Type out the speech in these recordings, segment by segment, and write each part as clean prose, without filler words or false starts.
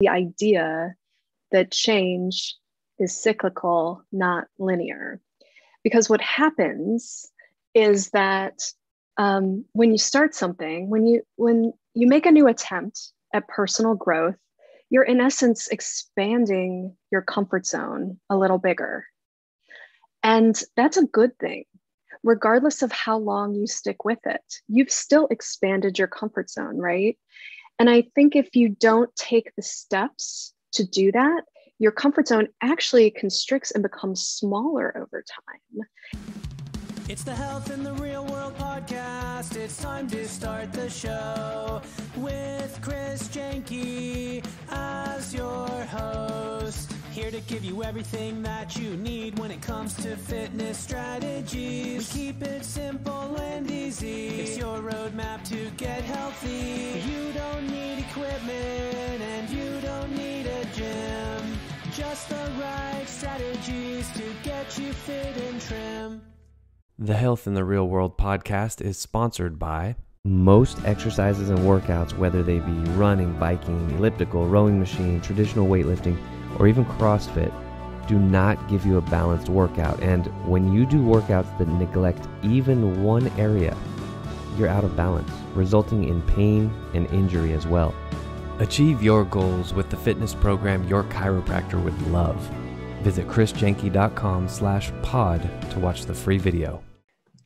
the idea that change is cyclical, not linear. Because what happens is that when you start something, when you make a new attempt at personal growth, you're in essence expanding your comfort zone a little bigger. And that's a good thing. Regardless of how long you stick with it, you've still expanded your comfort zone, right? And I think if you don't take the steps to do that, your comfort zone actually constricts and becomes smaller over time. It's the Health in the Real World podcast. It's time to start the show with Chris Janke as your host. Here to give you everything that you need when it comes to fitness strategies. We keep it simple and easy. It's your roadmap to get healthy. You don't need equipment and you don't need a gym. Just the right strategies to get you fit and trim. The Health in the Real World podcast is sponsored by most exercises and workouts, whether they be running, biking, elliptical, rowing machine, traditional weightlifting, or even CrossFit, do not give you a balanced workout. And when you do workouts that neglect even one area, you're out of balance, resulting in pain and injury as well. Achieve your goals with the fitness program your chiropractor would love. Visit chrisjanke.com/pod to watch the free video.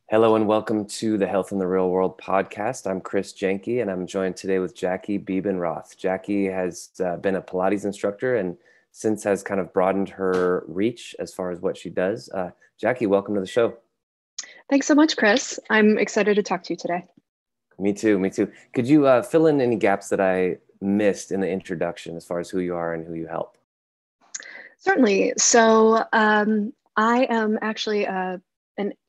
Hello and welcome to the Health in the Real World podcast. I'm Chris Janke and I'm joined today with Jackie Bebenroth. Jackie has been a Pilates instructor and since has kind of broadened her reach as far as what she does. Jackie, welcome to the show. Thanks so much, Chris. I'm excited to talk to you today. Me too. Could you fill in any gaps that I missed in the introduction as far as who you are and who you help? Certainly. So I am actually an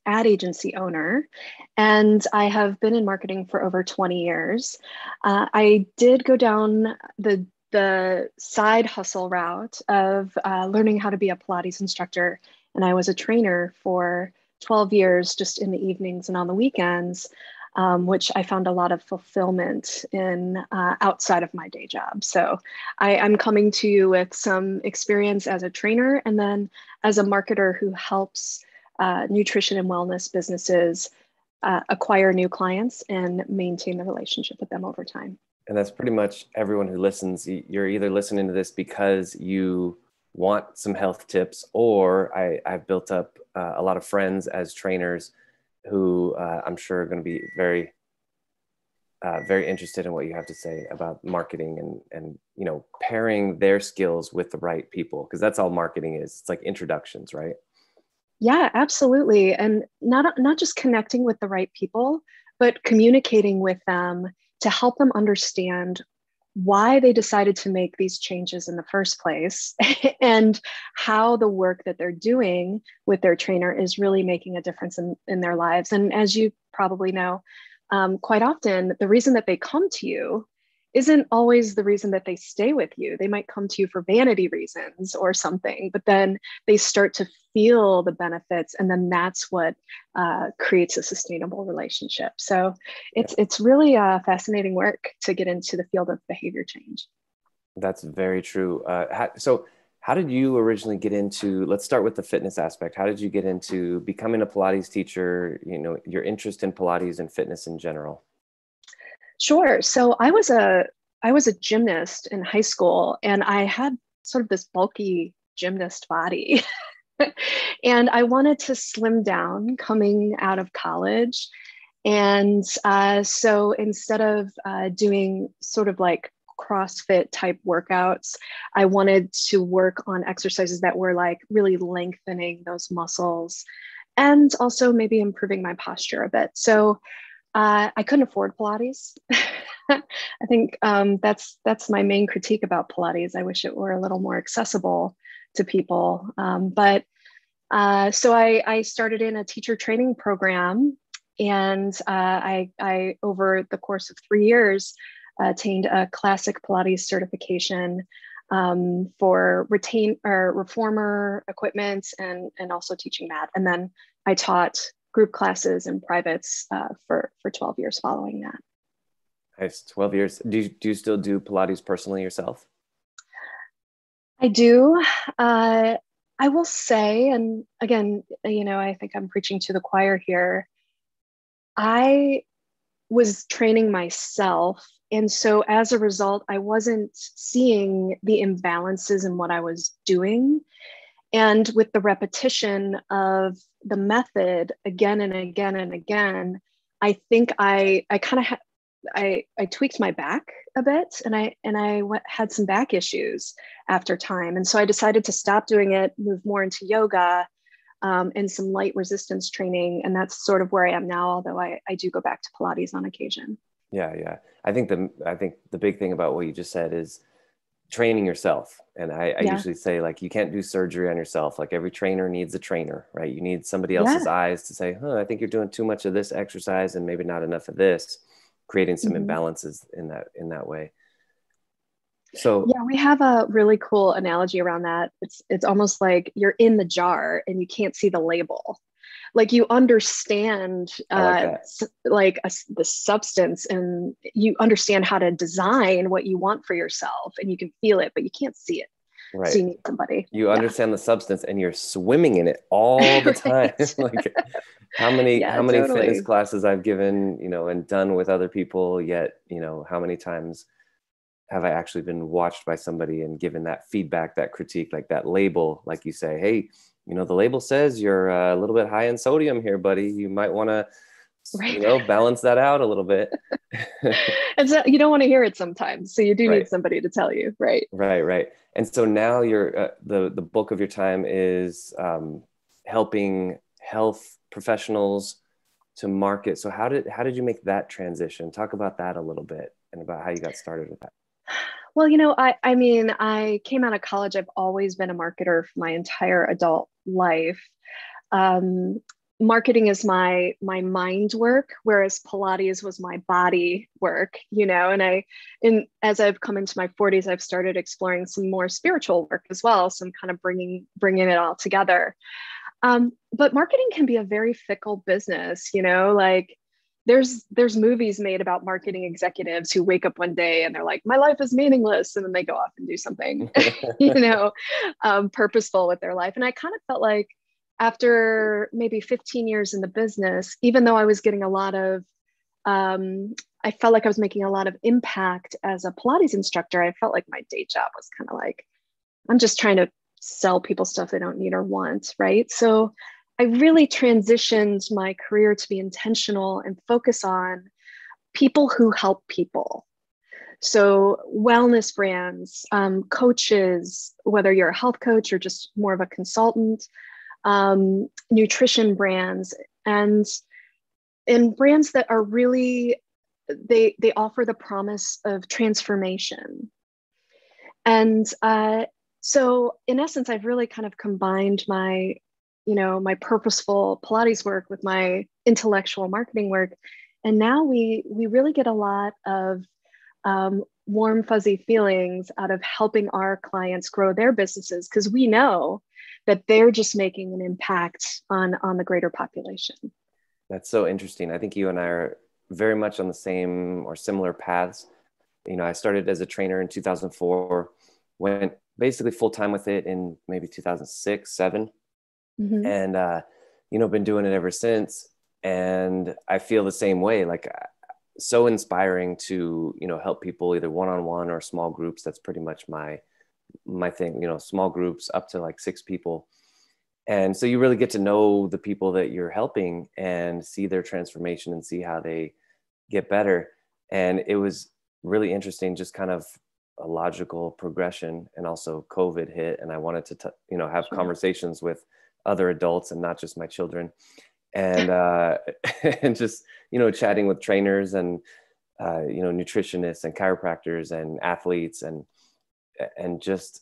ad agency owner, and I have been in marketing for over 20 years. I did go down the side hustle route of learning how to be a Pilates instructor, and I was a trainer for 12 years just in the evenings and on the weekends, which I found a lot of fulfillment in outside of my day job. So I'm coming to you with some experience as a trainer and then as a marketer who helps nutrition and wellness businesses acquire new clients and maintain the relationship with them over time. And that's pretty much everyone who listens. You're either listening to this because you want some health tips, or I've built up a lot of friends as trainers who I'm sure are going to be very interested in what you have to say about marketing and pairing their skills with the right people, because that's all marketing is. It's like introductions, right? Yeah, absolutely. And not just connecting with the right people, but communicating with them to help them understand why they decided to make these changes in the first place and how the work that they're doing with their trainer is really making a difference in their lives. And as you probably know, quite often, the reason that they come to you isn't always the reason that they stay with you. They might come to you for vanity reasons or something, but then they start to feel the benefits, and then that's what creates a sustainable relationship. So it's really fascinating work to get into the field of behavior change. That's very true. So how did you originally get into, let's start with the fitness aspect. How did you get into becoming a Pilates teacher, your interest in Pilates and fitness in general? Sure. So I was a gymnast in high school, and I had sort of this bulky gymnast body. And I wanted to slim down coming out of college. And so instead of doing sort of like CrossFit type workouts, I wanted to work on exercises that were like really lengthening those muscles and also maybe improving my posture a bit. So I couldn't afford Pilates. I think that's my main critique about Pilates. I wish it were a little more accessible to people. So I started in a teacher training program, and I over the course of 3 years attained a classic Pilates certification for reformer equipment and also teaching that. And then I taught group classes and privates for 12 years following that. Nice, 12 years. Do you still do Pilates personally yourself? I do. I will say, and again, I think I'm preaching to the choir here. I was training myself. And so as a result, I wasn't seeing the imbalances in what I was doing. And with the repetition of the method again and again and again, I think I kind of I tweaked my back a bit, and I had some back issues after time. And so I decided to stop doing it, move more into yoga, and some light resistance training. And that's sort of where I am now, although I do go back to Pilates on occasion. Yeah. I think the big thing about what you just said is training yourself. And I usually say, like, you can't do surgery on yourself. Like, every trainer needs a trainer, right? You need somebody else's eyes to say, I think you're doing too much of this exercise and maybe not enough of this, creating some imbalances in that way. So yeah, we have a really cool analogy around that. It's almost like you're in the jar and you can't see the label. Like, you understand the substance, and you understand how to design what you want for yourself, and you can feel it, but you can't see it. Right. So you need somebody. You understand the substance, and you're swimming in it all the time. Like, how many fitness classes I've given, and done with other people, yet, how many times have I actually been watched by somebody and given that feedback, that critique, like that label, like you say, hey, the label says you're a little bit high in sodium here, buddy. You might want to, balance that out a little bit. And so you don't want to hear it sometimes. So you do need somebody to tell you. Right. Right. And so now you're, the bulk of your time is helping health professionals to market. So how did you make that transition? Talk about that a little bit and about how you got started with that. Well, I came out of college. I've always been a marketer for my entire adult life. Marketing is my mind work, whereas Pilates was my body work, and as I've come into my 40s, I've started exploring some more spiritual work as well. So I'm kind of bringing it all together. But marketing can be a very fickle business, like, there's movies made about marketing executives who wake up one day and they're like, my life is meaningless. And then they go off and do something, purposeful with their life. And I kind of felt like after maybe 15 years in the business, even though I was getting a lot of, I felt like I was making a lot of impact as a Pilates instructor, I felt like my day job was kind of like, I'm just trying to sell people stuff they don't need or want. Right. So I really transitioned my career to be intentional and focus on people who help people. So wellness brands, coaches, whether you're a health coach or just more of a consultant, nutrition brands, and brands that are really, they offer the promise of transformation. And so in essence, I've really kind of combined my purposeful Pilates work with my intellectual marketing work. And now we really get a lot of warm, fuzzy feelings out of helping our clients grow their businesses, because we know that they're just making an impact on the greater population. That's so interesting. I think you and I are very much on the same or similar paths. I started as a trainer in 2004, went basically full-time with it in maybe 2006, 2007. And, been doing it ever since. And I feel the same way, like, so inspiring to, help people either one-on-one or small groups. That's pretty much my thing, small groups up to like 6 people. And so you really get to know the people that you're helping and see their transformation and see how they get better. And it was really interesting, just kind of a logical progression. And also COVID hit, and I wanted to, have conversations with other adults and not just my children, and and just chatting with trainers and nutritionists and chiropractors and athletes and just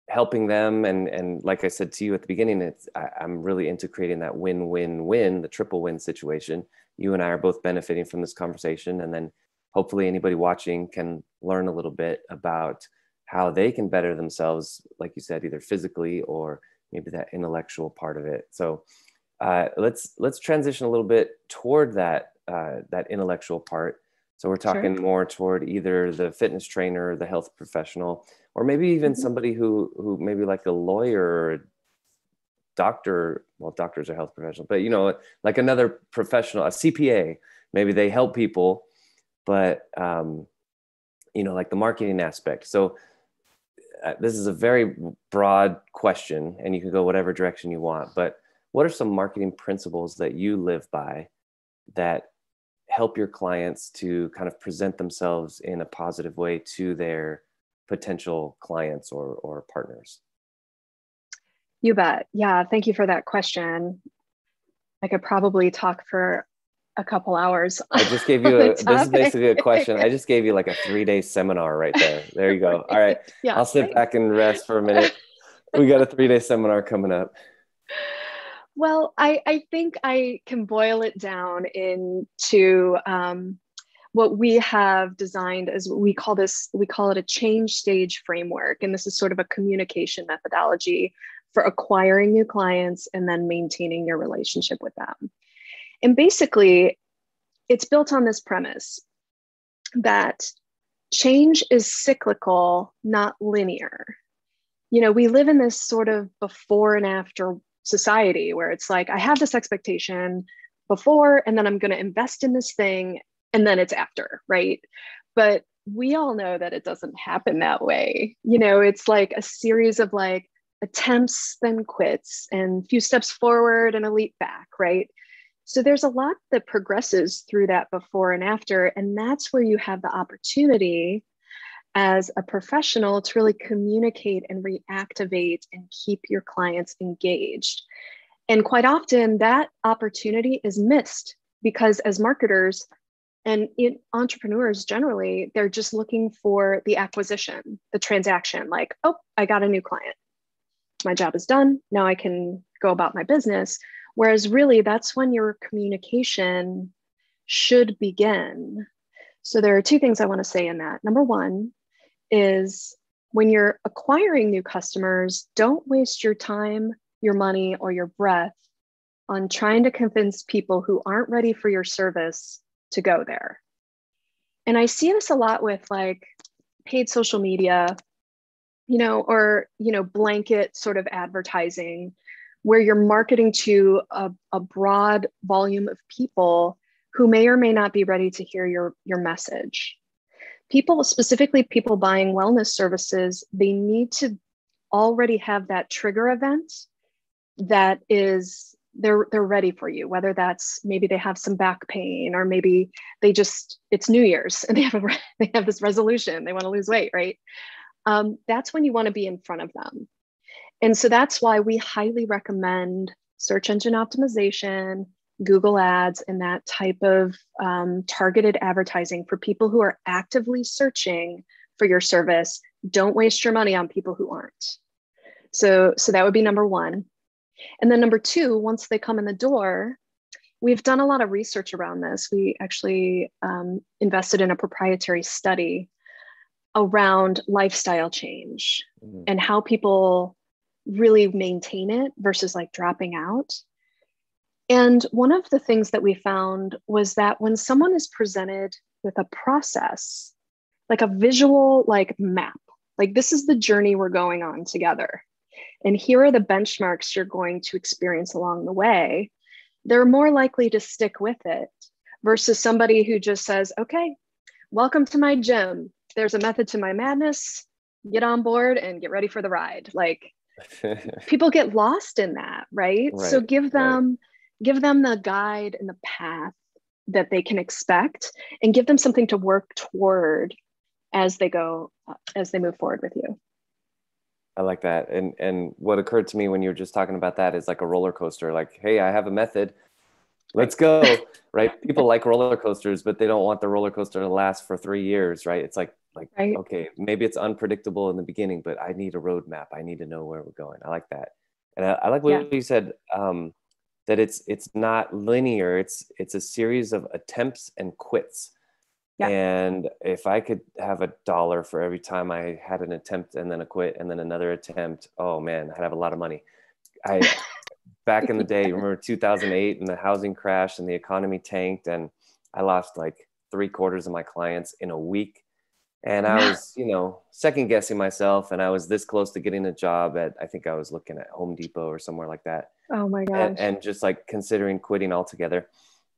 helping them, and like I said to you at the beginning, I'm really into creating that win-win-win, the triple win situation. You and I are both benefiting from this conversation, and then hopefully anybody watching can learn a little bit about how they can better themselves, like you said, either physically or maybe that intellectual part of it. So let's transition a little bit toward that intellectual part. So we're talking more toward either the fitness trainer or the health professional. or maybe even somebody who maybe like a lawyer or a doctor, well, doctors are health professionals, but you know, like another professional, a CPA, maybe they help people, but you know, like the marketing aspect. So this is a very broad question and you can go whatever direction you want, but what are some marketing principles that you live by that help your clients to kind of present themselves in a positive way to their potential clients or partners? You bet. Yeah. Thank you for that question. I could probably talk for a couple hours. I just gave you this is basically a question. I just gave you like a 3-day seminar right there. There you go. All right. Yeah, I'll sit back and rest for a minute. We got a 3-day seminar coming up. Well, I think I can boil it down into what we have designed as we call it a change stage framework. And this is sort of a communication methodology for acquiring new clients and then maintaining your relationship with them. And basically, it's built on this premise that change is cyclical, not linear. You know, we live in this sort of before and after society where it's like, I have this expectation before, and then I'm going to invest in this thing, and then it's after, right? But we all know that it doesn't happen that way. You know, it's like a series of like attempts, then quits, and a few steps forward and a leap back, right? So there's a lot that progresses through that before and after. And that's where you have the opportunity as a professional to really communicate and reactivate and keep your clients engaged. And quite often that opportunity is missed because as marketers and entrepreneurs generally, they're just looking for the acquisition, the transaction, like, oh, I got a new client. My job is done. Now I can go about my business. Whereas really that's when your communication should begin. So there are two things I want to say in that. Number one is when you're acquiring new customers, don't waste your time, your money, or your breath on trying to convince people who aren't ready for your service to go there. And I see this a lot with like paid social media, or, blanket sort of advertising where you're marketing to a broad volume of people who may or may not be ready to hear your message. People, specifically people buying wellness services, they need to already have that trigger event that is, they're ready for you, whether that's maybe they have some back pain or maybe it's New Year's and they have this resolution, they want to lose weight, right? That's when you want to be in front of them. And so that's why we highly recommend search engine optimization, Google ads, and that type of targeted advertising for people who are actively searching for your service. Don't waste your money on people who aren't. So that would be number one. And then number two, once they come in the door, we've done a lot of research around this. We actually invested in a proprietary study around lifestyle change and how people really maintain it versus like dropping out. And one of the things that we found was that when someone is presented with a process, like a visual like map, like this is the journey we're going on together, and here are the benchmarks you're going to experience along the way, they're more likely to stick with it versus somebody who just says, okay, welcome to my gym. There's a method to my madness. Get on board and get ready for the ride. Like people get lost in that, right? So give them the guide and the path that they can expect and give them something to work toward as they move forward with you. I like that. And what occurred to me when you were just talking about that is like a roller coaster, like, hey, I have a method. Let's go, right? People like roller coasters, but they don't want the roller coaster to last for 3 years, right? It's like, right. Okay, maybe it's unpredictable in the beginning, but I need a roadmap. I need to know where we're going. I like that. And I like what you said, that it's not linear. It's a series of attempts and quits. Yeah. And if I could have $1 for every time I had an attempt and then a quit and then another attempt, oh man, I'd have a lot of money. Back in the day, remember 2008 and the housing crash and the economy tanked and I lost like 3/4 of my clients in a week. And I was, second guessing myself, and I was this close to getting a job at, I think I was looking at Home Depot or somewhere like that. Oh my gosh. And just like considering quitting altogether.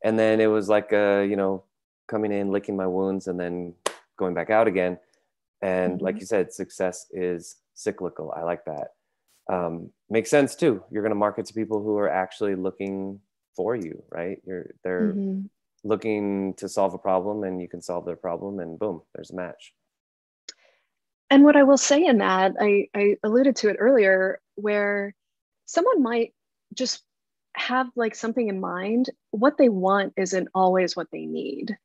And then it was like, coming in, licking my wounds, and then going back out again. And like you said, success is cyclical. I like that. Makes sense too. You're going to market to people who are actually looking for you, right? They're looking to solve a problem, and you can solve their problem, and boom, there's a match. And what I will say in that, I alluded to it earlier, where someone might just have like something in mind. What they want isn't always what they need.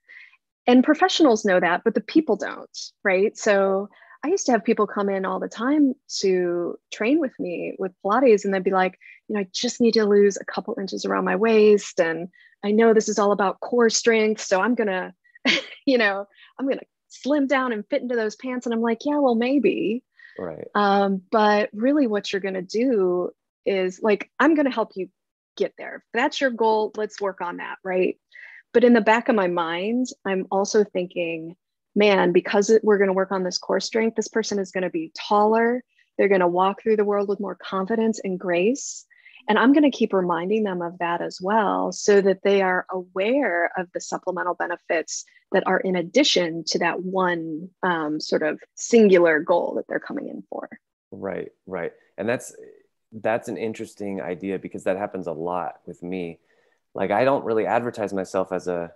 And professionals know that, but the people don't, right? So I used to have people come in all the time to train with me with Pilates, and they'd be like, I just need to lose a couple inches around my waist. And I know this is all about core strength. So I'm going to, I'm going to slim down and fit into those pants. And I'm like, yeah, well, maybe. Right. But really what you're going to do is like, I'm going to help you get there. If that's your goal, let's work on that. Right. But in the back of my mind, I'm also thinking, man, because we're going to work on this core strength, this person is going to be taller. They're going to walk through the world with more confidence and grace. And I'm going to keep reminding them of that as well, so that they are aware of the supplemental benefits that are in addition to that one sort of singular goal that they're coming in for. Right, right. And that's an interesting idea, because that happens a lot with me. Like, I don't really advertise myself as a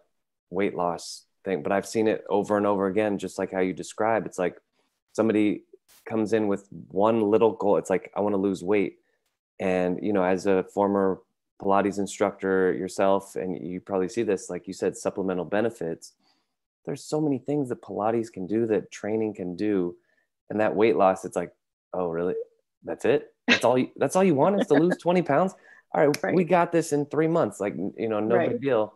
weight loss thing, but I've seen it over and over again, just like how you describe. It's like somebody comes in with one little goal. It's like, I want to lose weight. And, as a former Pilates instructor yourself, and you probably see this, like you said, supplemental benefits. There's so many things that Pilates can do, that training can do. And that weight loss, it's like, oh, really? That's it? That's all you want, is to lose 20 pounds? All right, we got this in 3 months. Like, no big deal.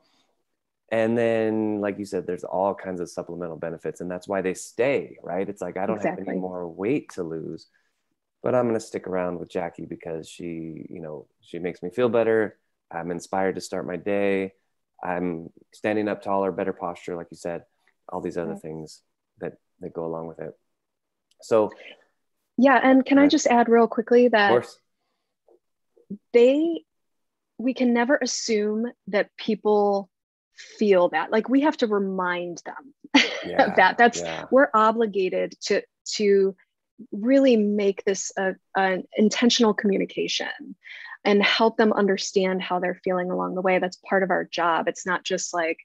And then, like you said, there's all kinds of supplemental benefits, and that's why they stay, right? It's like, I don't have any more weight to lose, but I'm going to stick around with Jackie because she makes me feel better. I'm inspired to start my day. I'm standing up taller, better posture, like you said, all these other things that go along with it. So, yeah. And can I just add real quickly that of course, we can never assume that people feel that. Like, we have to remind them of that. We're obligated to really make this an intentional communication and help them understand how they're feeling along the way. That's part of our job. It's not just like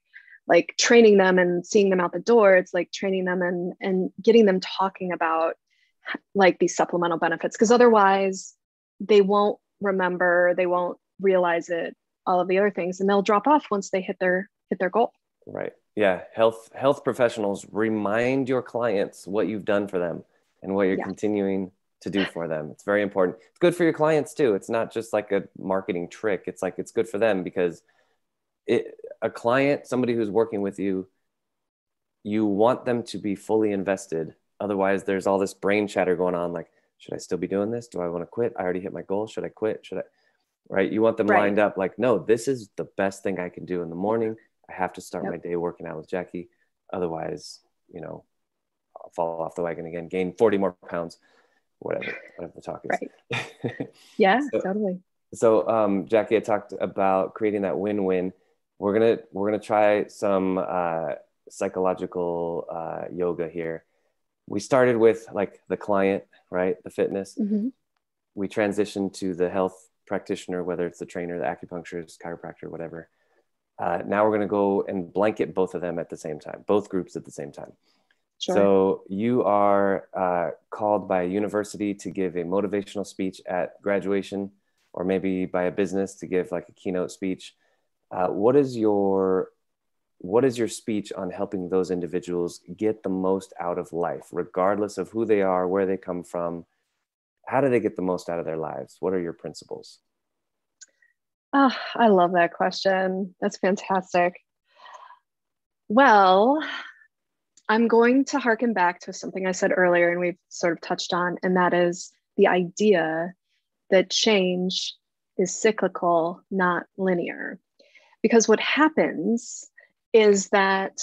training them and seeing them out the door. It's like training them and getting them talking about like these supplemental benefits, because otherwise they won't remember, they won't realize it, all of the other things, and they'll drop off once they hit their goal. Right. Yeah. Health professionals, remind your clients what you've done for them and what you're continuing to do for them. It's very important. It's good for your clients too. It's not just like a marketing trick. It's like, it's good for them, because a client, somebody who's working with you, you want them to be fully invested. Otherwise, there's all this brain chatter going on. Like, should I still be doing this? Do I want to quit? I already hit my goal. Should I quit? Right? You want them lined up like, no, this is the best thing I can do in the morning. I have to start my day working out with Jackie. Otherwise, I'll fall off the wagon again, gain 40 more pounds, whatever the talk is. Right. Yeah, totally. So Jackie had talked about creating that win-win. We're gonna try some psychological yoga here. We started with like the client, right? The fitness. Mm-hmm. We transitioned to the health practitioner, whether it's the trainer, the acupuncturist, chiropractor, whatever. Now we're going to go and blanket both of them at the same time, both groups at the same time. Sure. So you are called by a university to give a motivational speech at graduation, or maybe by a business to give like a keynote speech. What is your speech on helping those individuals get the most out of life, regardless of who they are, where they come from? How do they get the most out of their lives? What are your principles? Oh, I love that question. That's fantastic. Well, I'm going to harken back to something I said earlier, and we've sort of touched on, and that is the idea that change is cyclical, not linear. Because what happens is that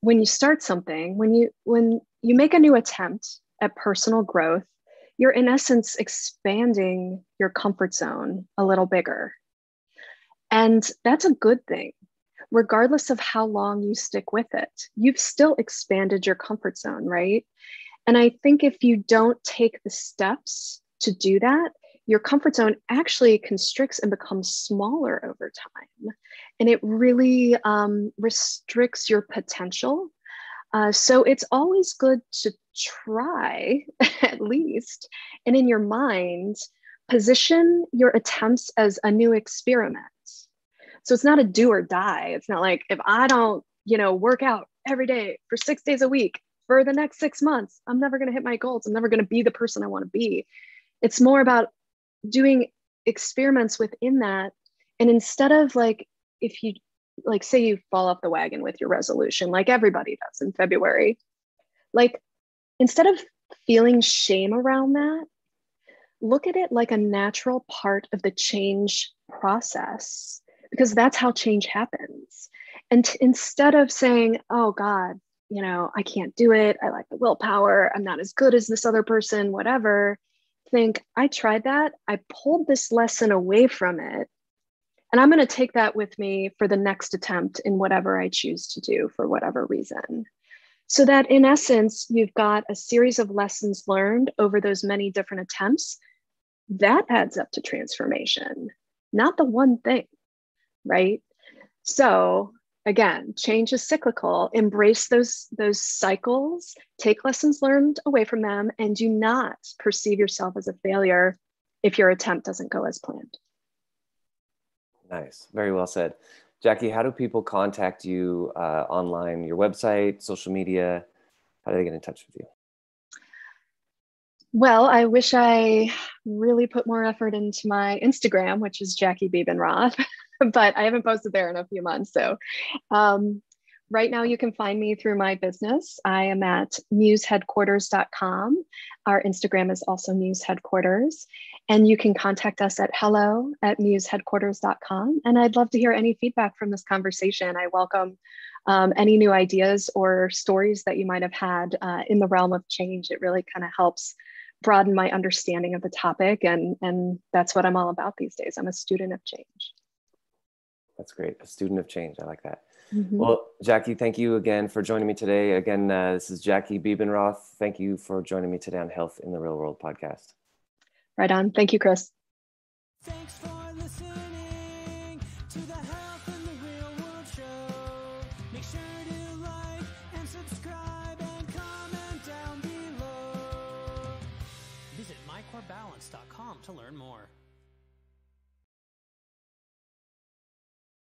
when you start something, when you make a new attempt at personal growth, you're in essence expanding your comfort zone a little bigger. And that's a good thing. Regardless of how long you stick with it, you've still expanded your comfort zone, right? And I think if you don't take the steps to do that, your comfort zone actually constricts and becomes smaller over time. And it really restricts your potential. So it's always good to try, at least, and in your mind, position your attempts as a new experiment. So it's not a do or die. It's not like, if I don't, work out every day for 6 days a week for the next 6 months, I'm never going to hit my goals. I'm never going to be the person I want to be. It's more about doing experiments within that. And instead of if you say you fall off the wagon with your resolution, like everybody does in February, instead of feeling shame around that, look at it like a natural part of the change process, because that's how change happens. And instead of saying, oh God, I can't do it, I lack the willpower, I'm not as good as this other person, whatever, think, I tried that, I pulled this lesson away from it, and I'm going to take that with me for the next attempt in whatever I choose to do for whatever reason. So that in essence, you've got a series of lessons learned over those many different attempts. That adds up to transformation, not the one thing, right? So again, change is cyclical. Embrace those cycles, take lessons learned away from them, and do not perceive yourself as a failure if your attempt doesn't go as planned. Nice. Very well said. Jackie, how do people contact you online? Your website, social media? How do they get in touch with you? Well, I wish I really put more effort into my Instagram, which is Jackie Bebenroth, but I haven't posted there in a few months. So right now you can find me through my business. I am at museheadquarters.com. Our Instagram is also Muse Headquarters. And you can contact us at hello@museheadquarters.com. And I'd love to hear any feedback from this conversation. I welcome any new ideas or stories that you might have had in the realm of change. It really kind of helps broaden my understanding of the topic. And that's what I'm all about these days. I'm a student of change. That's great. A student of change. I like that. Mm-hmm. Well, Jackie, thank you again for joining me today. Again, this is Jackie Bebenroth. Thank you for joining me today on Health in the Real World podcast. Right on. Thank you, Chris. Thanks for listening to the Health in the Real World show. Make sure to like and subscribe and comment down below. Visit mycorebalance.com to learn more.